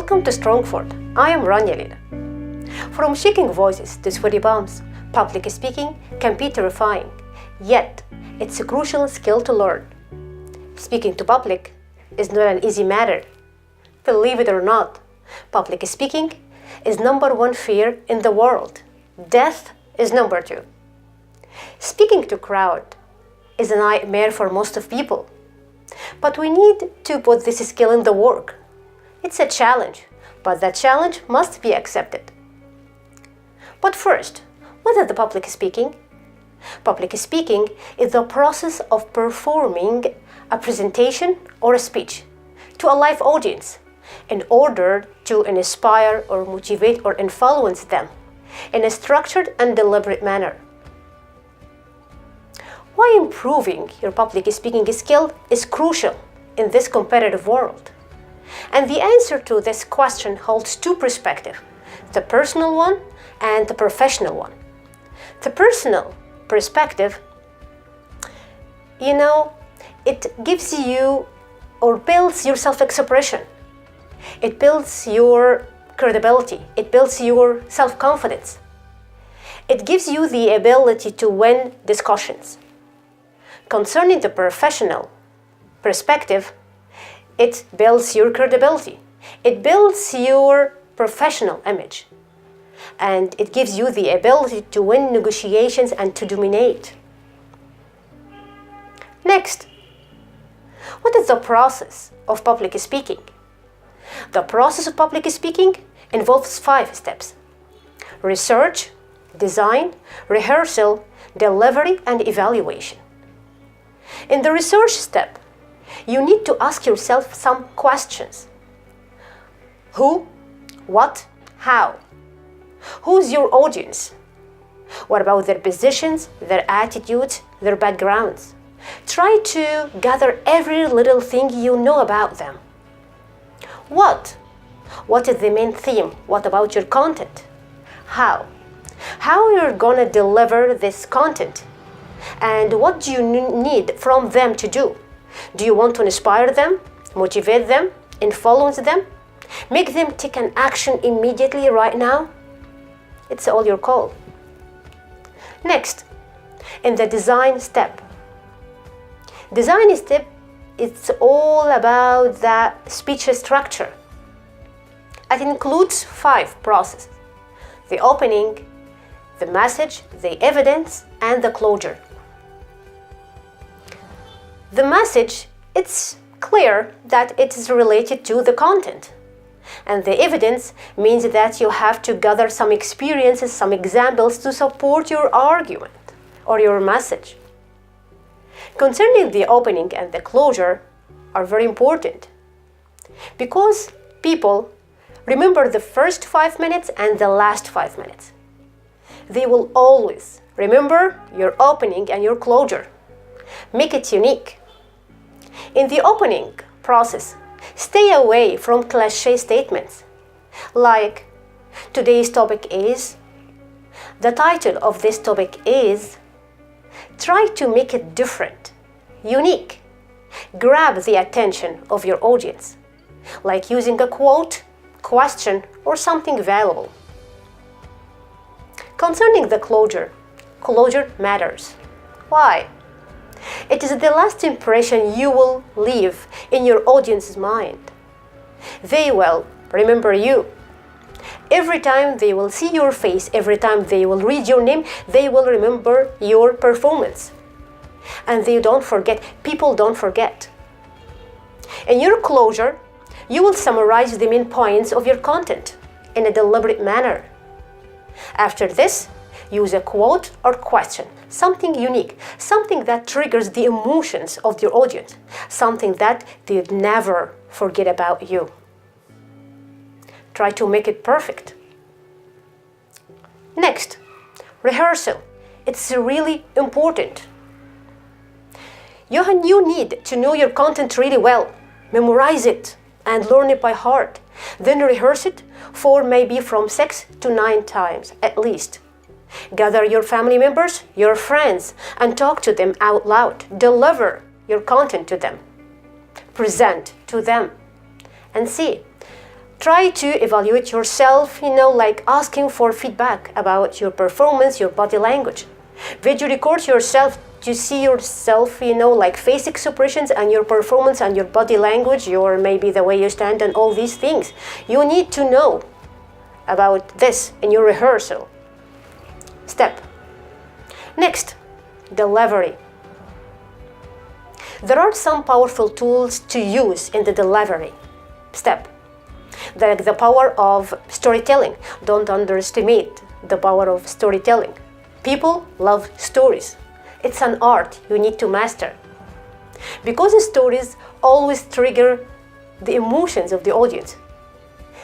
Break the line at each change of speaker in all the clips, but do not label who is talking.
Welcome to Strongford. I am Rania Lila. From shaking voices to sweaty palms, public speaking can be terrifying, yet it's a crucial skill to learn. Speaking to public is not an easy matter. Believe it or not, public speaking is number one fear in the world. Death is number two. Speaking to crowd is a nightmare for most of people. But we need to put this skill in the work. It's a challenge, but that challenge must be accepted. But first, what is the public speaking? Public speaking is the process of performing a presentation or a speech to a live audience in order to inspire or motivate or influence them in a structured and deliberate manner. Why improving your public speaking skill is crucial in this competitive world? And the answer to this question holds two perspectives, the personal one and the professional one. The personal perspective, it gives you or builds your self-expression. It builds your credibility. It builds your self-confidence. It gives you the ability to win discussions. Concerning the professional perspective, it builds your credibility. It builds your professional image. And it gives you the ability to win negotiations and to dominate. Next, what is the process of public speaking? The process of public speaking involves 5 steps: research, design, rehearsal, delivery, and evaluation. In the research step, you need to ask yourself some questions. Who? What? How? Who's your audience? What about their positions, their attitudes, their backgrounds? Try to gather every little thing you know about them. What? What is the main theme? What about your content? How? How you're gonna deliver this content? And what do you need from them to do? Do you want to inspire them, motivate them, influence them, make them take an action immediately right now? It's all your call. Next, in the design step. Design step, it's all about the speech structure. It includes 5 processes: the opening, the message, the evidence, and the closure. The message, it's clear that it is related to the content. And the evidence means that you have to gather some experiences, some examples to support your argument or your message. Concerning the opening and the closure are very important because people remember the first 5 minutes and the last 5 minutes. They will always remember your opening and your closure. Make it unique. In the opening process, stay away from cliché statements like today's topic is, the title of this topic is. Try to make it different, unique. Grab the attention of your audience, like using a quote, question, or something valuable. Concerning the closure matters. Why? It is the last impression you will leave in your audience's mind. They will remember you. Every time they will see your face, every time they will read your name, they will remember your performance. And they don't forget. People don't forget. In your closure, you will summarize the main points of your content in a deliberate manner. After this, use a quote or question, something unique, something that triggers the emotions of your audience, something that they'd never forget about you. Try to make it perfect. Next, rehearsal. It's really important. You need to know your content really well, memorize it, and learn it by heart. Then rehearse it for maybe from 6 to 9 times at least. Gather your family members, your friends, and talk to them out loud. Deliver your content to them. Present to them. And see Try to evaluate yourself, like asking for feedback about your performance, your body language. Video record yourself to see yourself, like face expressions and your performance and your body language, your maybe the way you stand and all these things. You need to know about this in your rehearsal step. Next, delivery. There are some powerful tools to use in the delivery step. Like the power of storytelling. Don't underestimate the power of storytelling. People love stories. It's an art you need to master. Because stories always trigger the emotions of the audience.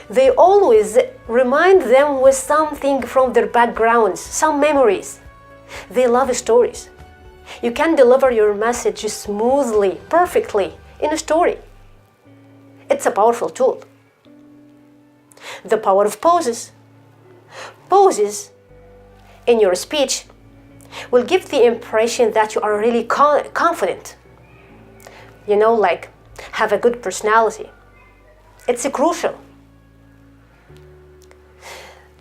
They always remind them with something from their backgrounds, some memories. They love stories. You can deliver your message smoothly, perfectly in a story. It's a powerful tool. The power of pauses. Pauses in your speech will give the impression that you are really confident. Like have a good personality. It's crucial.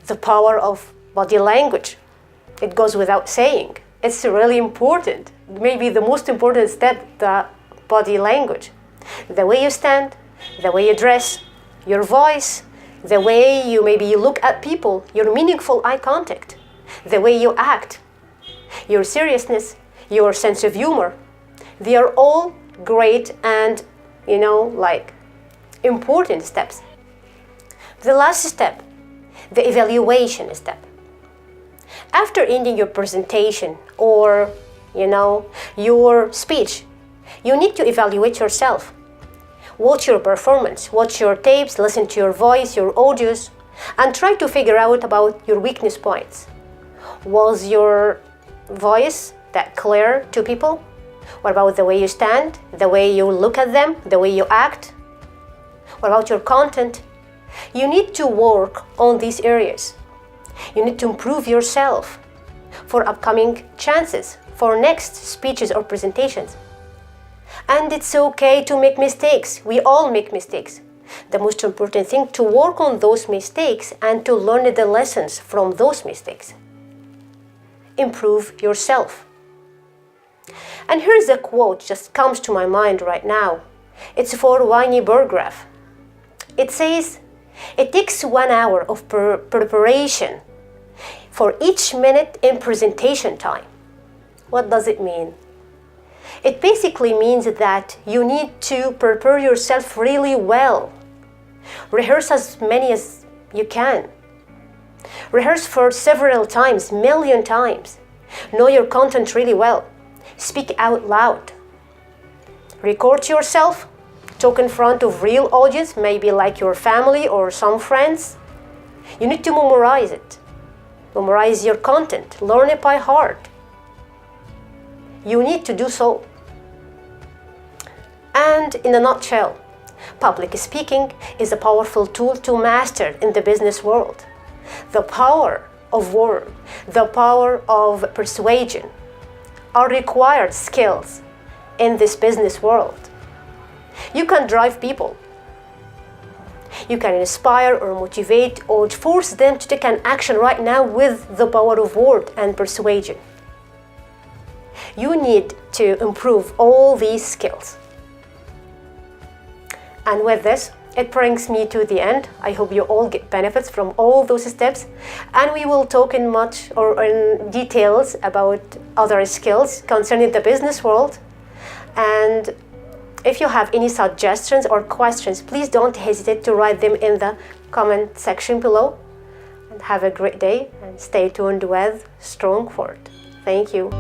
The power of body language. It goes without saying. It's really important. Maybe the most important step, the body language. The way you stand, the way you dress, your voice, the way you look at people, your meaningful eye contact, the way you act, your seriousness, your sense of humor. They are all great and, like important steps. The last step, the evaluation step. After ending your presentation or, your speech, you need to evaluate yourself. Watch your performance, watch your tapes, listen to your voice, your audios, and try to figure out about your weakness points. Was your voice that clear to people? What about the way you stand, the way you look at them, the way you act? What about your content? You need to work on these areas. You need to improve yourself for upcoming chances, for next speeches or presentations. And it's okay to make mistakes. We all make mistakes. The most important thing to work on those mistakes and to learn the lessons from those mistakes. Improve yourself. And here's a quote just comes to my mind right now. It's for Winnie Burgraff. It says, "It takes 1 hour of preparation for each minute in presentation time." What does it mean? It basically means that you need to prepare yourself really well. Rehearse as many as you can. Rehearse for several times, million times. Know your content really well. Speak out loud. Record yourself. Talk in front of real audience, maybe like your family or some friends. You need to memorize it. Memorize your content. Learn it by heart. You need to do so. And in a nutshell, public speaking is a powerful tool to master in the business world. The power of word, the power of persuasion are required skills in this business world. You can drive people. You can inspire or motivate or force them to take an action right now with the power of word and persuasion. You need to improve all these skills. And with this, it brings me to the end. I hope you all get benefits from all those steps, and we will talk in details about other skills concerning the business world. And if you have any suggestions or questions, please don't hesitate to write them in the comment section below. And have a great day and stay tuned with Strong Forward. Thank you.